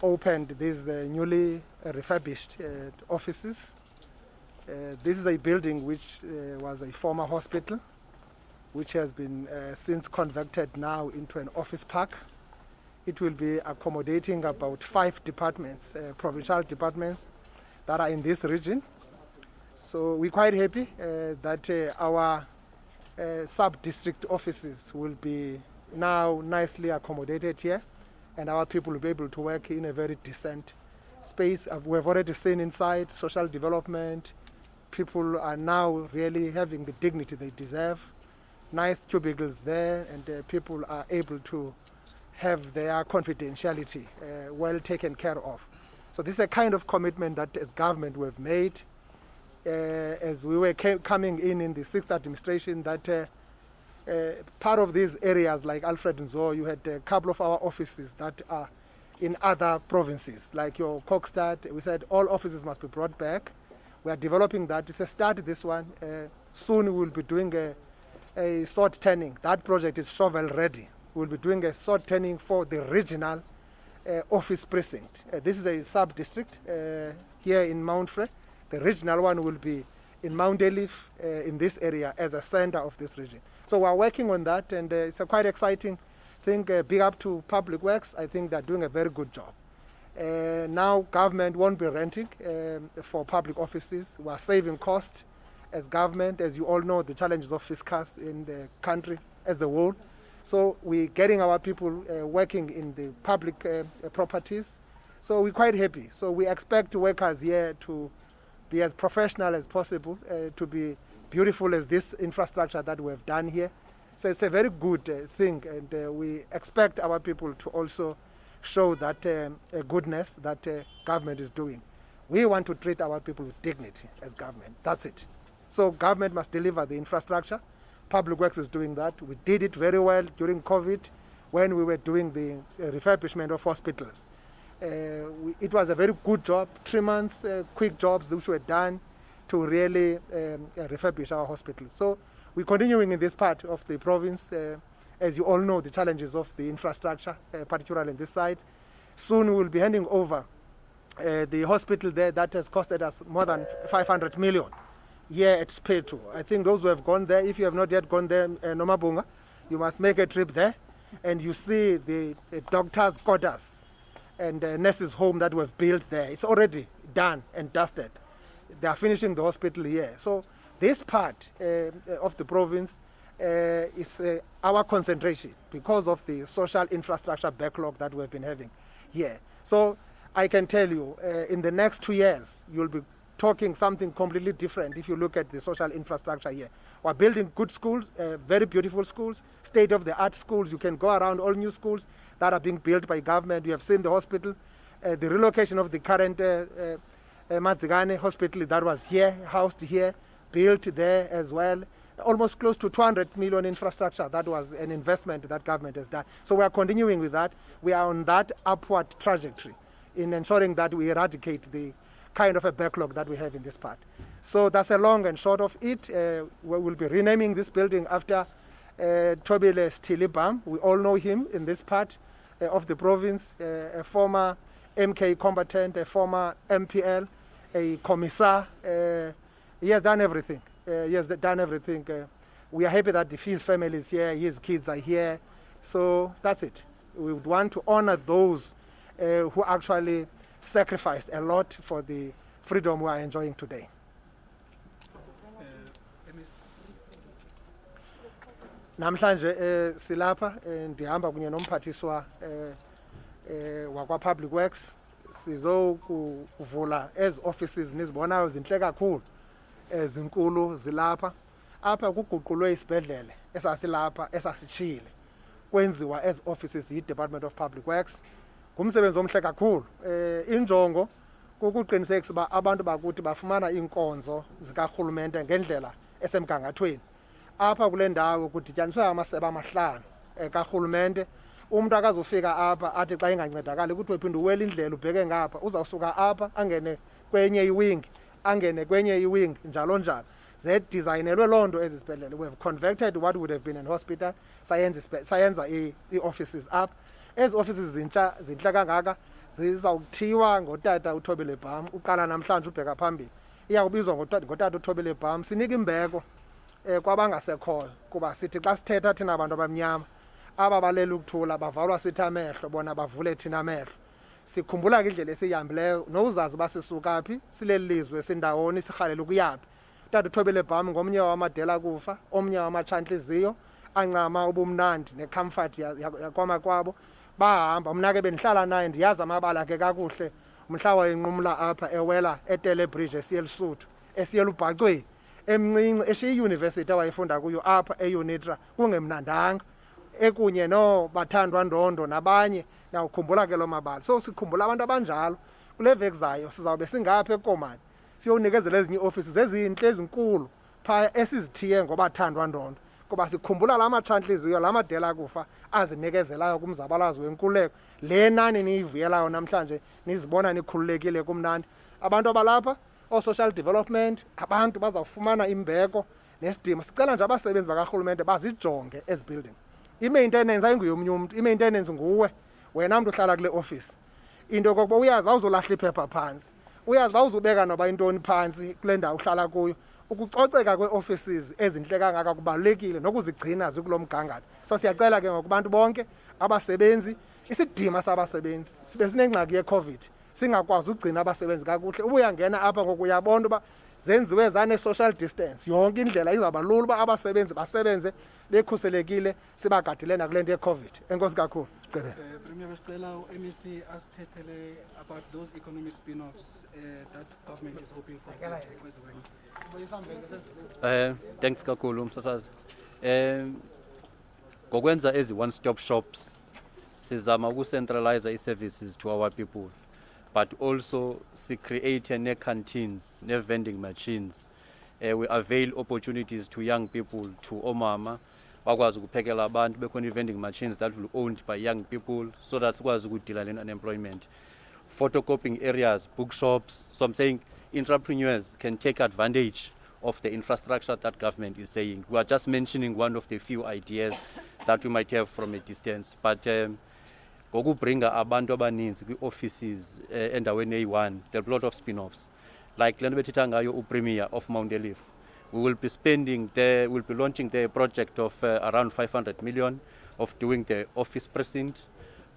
opened these newly refurbished offices. This is a building which was a former hospital, which has been since converted now into an office park. It will be accommodating about 5 departments, provincial departments that are in this region. So we're quite happy that our sub-district offices will be now nicely accommodated here, and our people will be able to work in a very decent space. We've already seen inside social development. People are now really having the dignity they deserve. Nice cubicles there, and people are able to have their confidentiality well taken care of. So this is a kind of commitment that as government we've made as we were coming in the 6th administration, that part of these areas like Alfred Nzo, you had a couple of our offices that are in other provinces, like your Kokstad. We said all offices must be brought back. We are developing that. It's a start, this one. Soon we will be doing a sword turning. That project is shovel ready. We'll be doing a sword turning for the regional office precinct. This is a sub-district here in Mount Frere. The regional one will be in Mount Elif in this area as a center of this region. So we're working on that, and it's a quite exciting thing. Big up to Public Works. I think they're doing a very good job. Now government won't be renting for public offices. We're saving costs as government. As you all know, the challenges of fiscus in the country as a whole. So we're getting our people working in the public properties. So we're quite happy. So we expect workers here to be as professional as possible, to be beautiful as this infrastructure that we have done here. So it's a very good thing, and we expect our people to also show that goodness that government is doing. We want to treat our people with dignity as government. That's it. So government must deliver the infrastructure. Public Works is doing that. We did it very well during COVID when we were doing the refurbishment of hospitals. It was a very good job, 3 months, quick jobs which were done to really refurbish our hospitals. So we're continuing in this part of the province. As you all know, the challenges of the infrastructure, particularly on this side. Soon we'll be handing over the hospital there that has costed us more than 500 million. Here at Spetu. I think those who have gone there, if you have not yet gone there, Nomabunga, you must make a trip there, and you see the doctors' quarters and nurses' home that we've built there. It's already done and dusted. They are finishing the hospital here. So this part of the province is our concentration because of the social infrastructure backlog that we've been having here. So I can tell you, in the next 2 years, you'll be talking something completely different if you look at the social infrastructure here. We're building good schools, very beautiful schools, state-of-the-art schools. You can go around all new schools that are being built by government. You have seen the hospital, the relocation of the current Mazigane hospital that was here, housed here, built there as well. Almost close to 200 million infrastructure. That was an investment that government has done. So we are continuing with that. We are on that upward trajectory in ensuring that we eradicate the kind of a backlog that we have in this part. So that's a long and short of it. We will be renaming this building after Tobile Stilibam. We all know him in this part of the province, a former MK combatant, a former MPL, a commissar. He has done everything. We are happy that his family is here, his kids are here. So that's it. We would want to honor those who actually sacrificed a lot for the freedom we are enjoying today. Namhlanje silapha ndihamba kunye nomphathiswa wakwa Public Works sizokuvula ezi offices nizibonayo zinhle kakhulu ezinkulu zilapha apha kuguqulwe isibedlele esasilapha esasichile kwenziwa ezi offices yi-Department of Public Works. Ngumsebenzi omhle kakhulu. Injongo kukuqinisekisa uba abantu bakuthi bafumana iinkonzo zikarhulumente ngendlela esemgangathweni. Apha kule ndawo kudityaniswe amasebe amahlanu karhulumente. Umuntu akazofika apha athi xa ingancedakali kuthiwe phinde uwela indlela ubheke ngapha, uzawusuka apha angene kwenye iwingi, angene kwenye iwingi, njalo njalo. Zedesignelwe loo nto ezi zibhedlele. We have converted what would have been an hospital, sayenza ii-offices up. ezi offices zinhle kangaka zizawuthiywa ngotata uThobile Bham, uqala namhlanje ubheka phambili. Iyakubizwa ngotata uThobile Bham. Sinika imbeko kwabangasekhoyo kuba sithi xa sithetha thina abantu abamnyama aba balela ukuthula bavalwa sithi amehlo, bona bavule thina amehlo. Sikhumbula ke indlela esiyihambileyo nowuzazi basisuka phi, sileli lizwe sindawoni sirhalela ukuyaphi. Utata uThobile Bham ngomnye wamadela kufa, omnye wamatshantliziyo ancama ubumnandi necomfort yakwamakwabo. Bahamba mna ke bendihlala naye ndiyazi amabala ke kakuhle. Mhla wayenqumla apha ewela eTele Bridge esiya eLesotho, esiya eLubhacweni, emncinci eshiya iyunivesithi awayefunda kuyo apha eUnitra kungemnandanga, ekunye bathandwa ndondo nabanye. Nawukhumbula ke lo mabala. So sikhumbula abantu abanjalo. Kule veki zayo sizawube singapha eKomani siyonikezela ezinye iofisi ezinhle ezinkulu phaya esizithiye ngobathandwa ndondo, kuba sikhumbula la matshantliziyo la madela kufa azinikezelayo kumzabalazo wenkululeko. Le nani niyivuyelayo namhlanje nizibona nikhululekile kumnandi. Abantu abalapha o-social development, abantu bazawufumana imbeko nesidima. Sicela nje abasebenzi bakarhulumente bazijonge ezi building. I-maintenance ayinguyomnye umntu, i-maintenance nguwe, wena mntu uhlala kule office. Into yokokuba uyazi awuzolahla iphepha phantsi, uyazi awuzubeka noba intoni phantsi kule ndawo uhlala kuyo. Ukucoceka kwee-offices ezintle kangaka kubalulekile nokuzigcina zikulo mgangatho. So siyacela ke ngokubantu bonke abasebenzi, isidima sabasebenzi sibe sinengxaki ye-COVID, singakwazi ukugcina abasebenzi kakuhle. Ubuya ngena apha ngoku uyabona uba zenziwe zane-social distance, yonke indlela izawuba lula uba abasebenzi basebenze bekhuselekile, sibagadile nakule nto ye-COVID. Enkosi kakhulu. Premier, besicela u-MEC asithethele about those economic spin-offs that government is hoping for kwezi works. Thanks kakhulu msasazi. Ngokwenza ezi one-stop shops sizama ukucentralize i-services to our people, but also create ne-canteens, ne-vending machines. We avail opportunities to young people, to omama, bakwazi ukuphekela abantu, bekhona vending machines that will owned by young people, so that sikwazi ukudila unemployment. Photocopying areas, bookshops. So I'm saying entrepreneurs can take advantage of the infrastructure that government is saying. We are just mentioning one of the few ideas that we might have from a distance. But ngokubringa abantu abaninzi kwi-offices endaweni eyi-1, there are a lot of spin-offs. Like le nto bethetha ngayo uPremier of Mount Elif. We will be launching the project of around 500 million of doing the office precinct,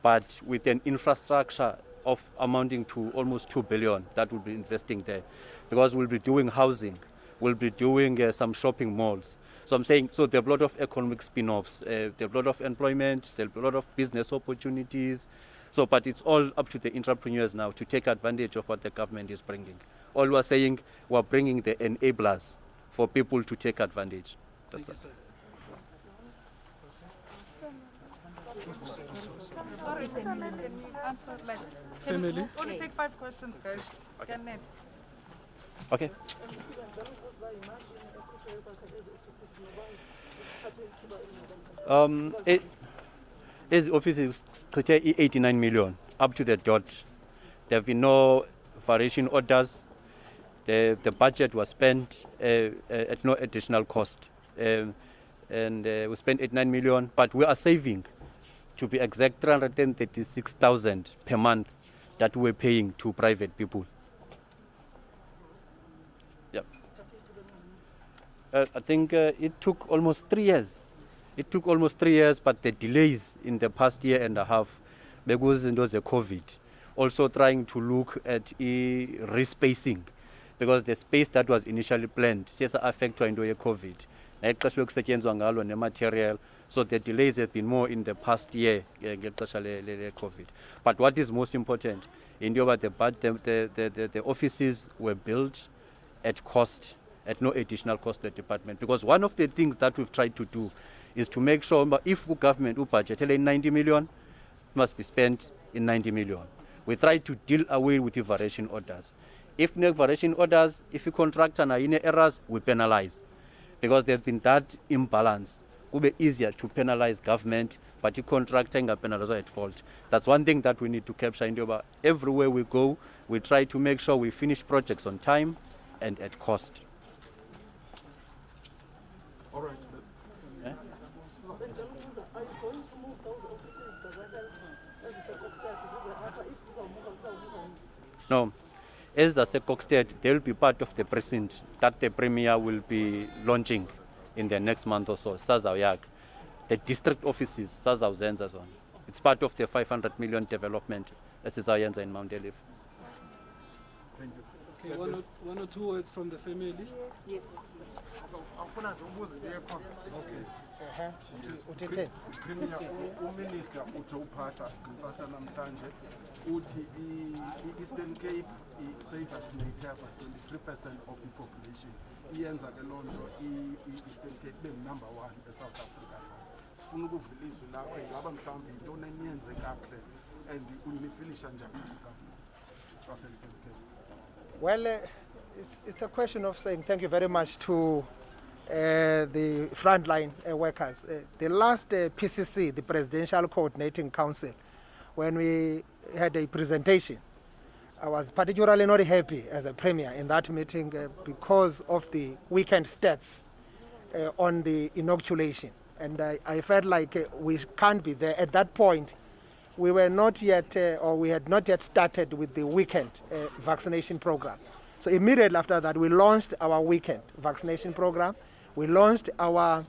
but with an infrastructure of amounting to almost 2 billion that we'll be investing there, because we'll be doing housing, we'll be doing some shopping malls. So I'm saying, so there are a lot of economic spin-offs, there are a lot of employment, there are a lot of business opportunities. So, but it's all up to the entrepreneurs now to take advantage of what the government is bringing. All we're saying, we're bringing the enablers for people to take advantage. That's it. Family. Only take 5 questions, guys. Okay. Okay. These offices 89 million up to the dot. There have been no variation orders. The budget was spent at no additional cost, and we spent 89 million, but we are saving, to be exact, 336,000 per month that we're paying to private people. Yep. I think it took almost 3 years. It took almost 3 years, but the delays in the past year and a half, because it was a COVID, also trying to look at respacing, because the space that was initially planned, siyasa affectwa into ye-COVID, nexesha lokusetyenzwa ngalo ne-material. So the delays have been more in the past year ngexesha le-COVID. But what is most important, in the offices were built at cost, at no additional cost to the department. Because one of the things that we've tried to do is to make sure if the government budget 90 million, it must be spent in 90 million. We try to deal away with the variation orders. If no variation orders, if you contract and any errors, we penalize. Because there's been that imbalance. It will be easier to penalize government, but the contractor is penalized at fault. That's one thing that we need to capture in Yoba. Everywhere we go, we try to make sure we finish projects on time and at cost. All right. Yeah? Are you going to move those offices? No. As I said, Coxted, they will be part of the precinct that the Premier will be launching in the next month or so. Sazauyak. The district offices, Sazauzenza zone. It's part of the 500 million development that is Ayenza in Mount Elif. Okay, one or two words from the families. Yes. Okay. Premier uMinister uJophatha ngisasa namhlanje uthi i-Eastern Cape i-vaccinated 23% of the population iyenza ke lonto i-Eastern Cape be number 1 eSouth Africa. Sifuna ukuvilizwe lapho ingaba mhlawumbe into neniyenze kahle and unifinisha njani Eastern Cape. Well, it's a question of saying thank you very much to the frontline workers. The last PCC, the Presidential Coordinating Council, when we had a presentation, I was particularly not happy as a Premier in that meeting because of the weekend stats on the inoculation. And I felt like we can't be there. At that point, we were not yet, or we had not yet started with the weekend vaccination program. So immediately after that, we launched our weekend vaccination program. We launched our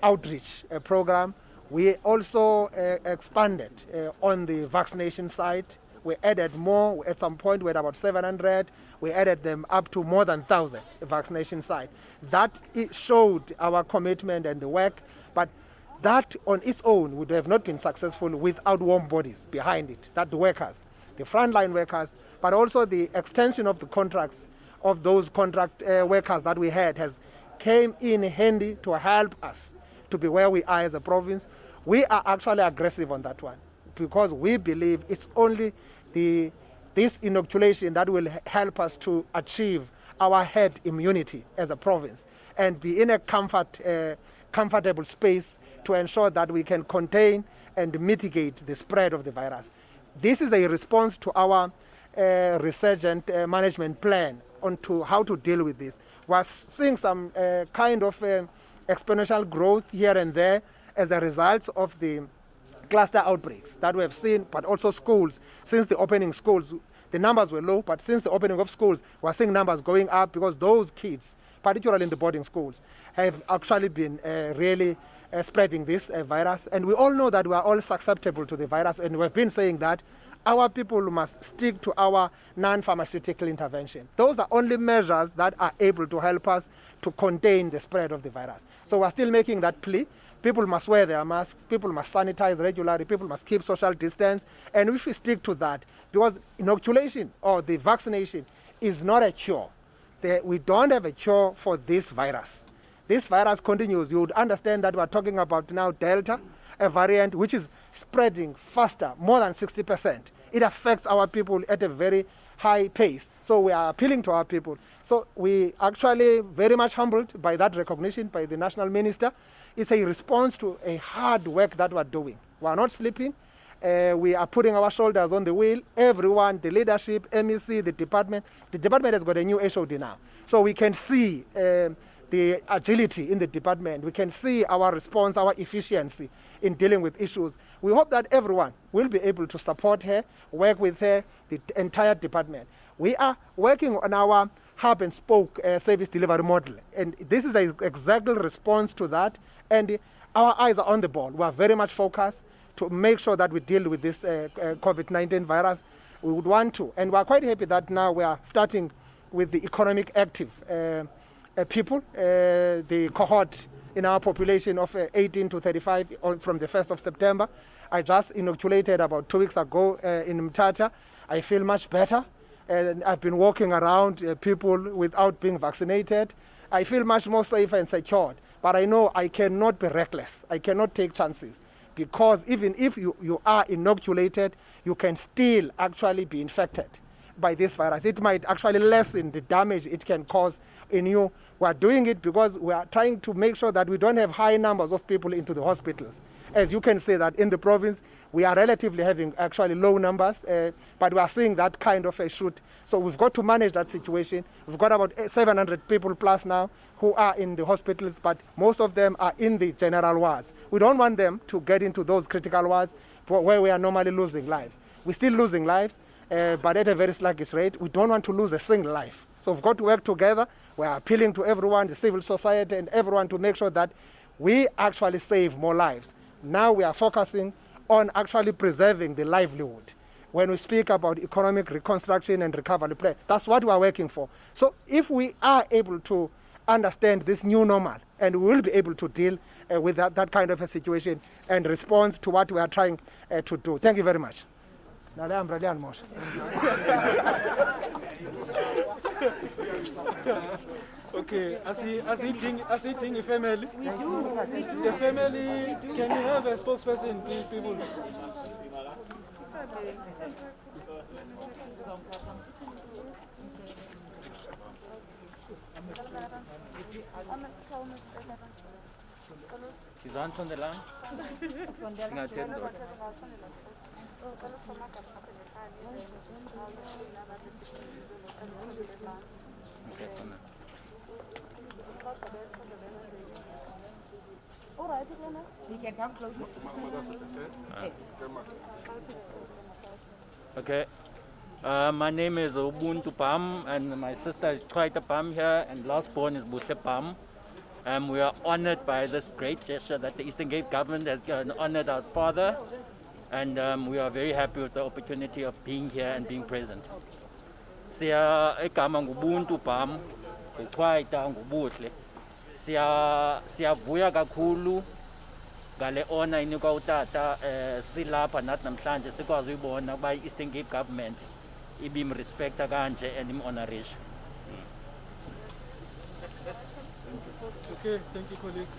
outreach program. We also expanded on the vaccination side. We added more. At some point, we had about 700. We added them up to more than 1,000 vaccination site. That showed our commitment and the work, but that on its own would have not been successful without warm bodies behind it, that the workers, the frontline workers, but also the extension of the contracts of those contract workers that we had came in handy to help us to be where we are as a province. We are actually aggressive on that one because we believe it's only this inoculation that will help us to achieve our herd immunity as a province and be in a comfortable space to ensure that we can contain and mitigate the spread of the virus. This is a response to our research and management plan on to how to deal with this. We're seeing some kind of exponential growth here and there as a result of the cluster outbreaks that we have seen, but also schools. Since the opening schools, the numbers were low, but since the opening of schools, we're seeing numbers going up because those kids, particularly in the boarding schools, have actually been really spreading this virus. And we all know that we are all susceptible to the virus, and we've been saying that our people must stick to our non-pharmaceutical intervention. Those are only measures that are able to help us to contain the spread of the virus. So we're still making that plea. People must wear their masks, people must sanitize regularly, people must keep social distance, and if we stick to that, because inoculation or the vaccination is not a cure. We don't have a cure for this virus. This virus continues. You would understand that we're talking about now Delta, a variant which is spreading faster, more than 60%. It affects our people at a very high pace. So we are appealing to our people. So we actually very much humbled by that recognition by the national minister. It's a response to a hard work that we're doing. We are not sleeping. We are putting our shoulders on the wheel. Everyone, the leadership, MEC, the department has got a new HOD now. So we can see the agility in the department. We can see our response, our efficiency in dealing with issues. We hope that everyone will be able to support her, work with her, the entire department. We are working on our hub and spoke service delivery model. And this is an exact response to that. And our eyes are on the ball. We are very much focused to make sure that we deal with this COVID-19 virus. We would want to. And we are quite happy that now we are starting with the economic active people, the cohort in our population of 18 to 35 from the 1st of September. I just inoculated about 2 weeks ago in Mthatha. I feel much better. And I've been walking around people without being vaccinated. I feel much more safe and secured. But I know I cannot be reckless. I cannot take chances. Because even if you are inoculated, you can still actually be infected by this virus. It might actually lessen the damage it can cause in you. We are doing it because we are trying to make sure that we don't have high numbers of people into the hospitals. As you can see that in the province, we are relatively having actually low numbers, but we are seeing that kind of a shoot. So we've got to manage that situation. We've got about 700 people plus now who are in the hospitals, but most of them are in the general wards. We don't want them to get into those critical wards where we are normally losing lives. We're still losing lives, but at a very sluggish rate. We don't want to lose a single life. So we've got to work together. We are appealing to everyone, the civil society and everyone, to make sure that we actually save more lives. Now we are focusing on actually preserving the livelihood. When we speak about economic reconstruction and recovery plan, that's what we are working for. So if we are able to understand this new normal, and we will be able to deal with that kind of a situation and respond to what we are trying to do. Thank you very much. Okay, as he think a family. We do. The family, can you have a spokesperson, please, people? Sizan sondelang. Singatheni ndoda. Okay, khona. All right, you can come closer. Okay. My name is Ubuntu Pam, and my sister is Twaita Pam here, and last born is Butle Pam. We are honored by this great gesture that the Eastern Cape government has honored our father, and we are very happy with the opportunity of being here and being present. Siya egama ngubuntu Pam, Twaita ngubuhle. Siyavuya kakhulu ngale honor inikwa utata silapha nathi namhlanje sikwazi uyibona ukuba i-Eastern Cape government ibimrespecta kanje and imhonorisha. Okay, thank you, colleagues.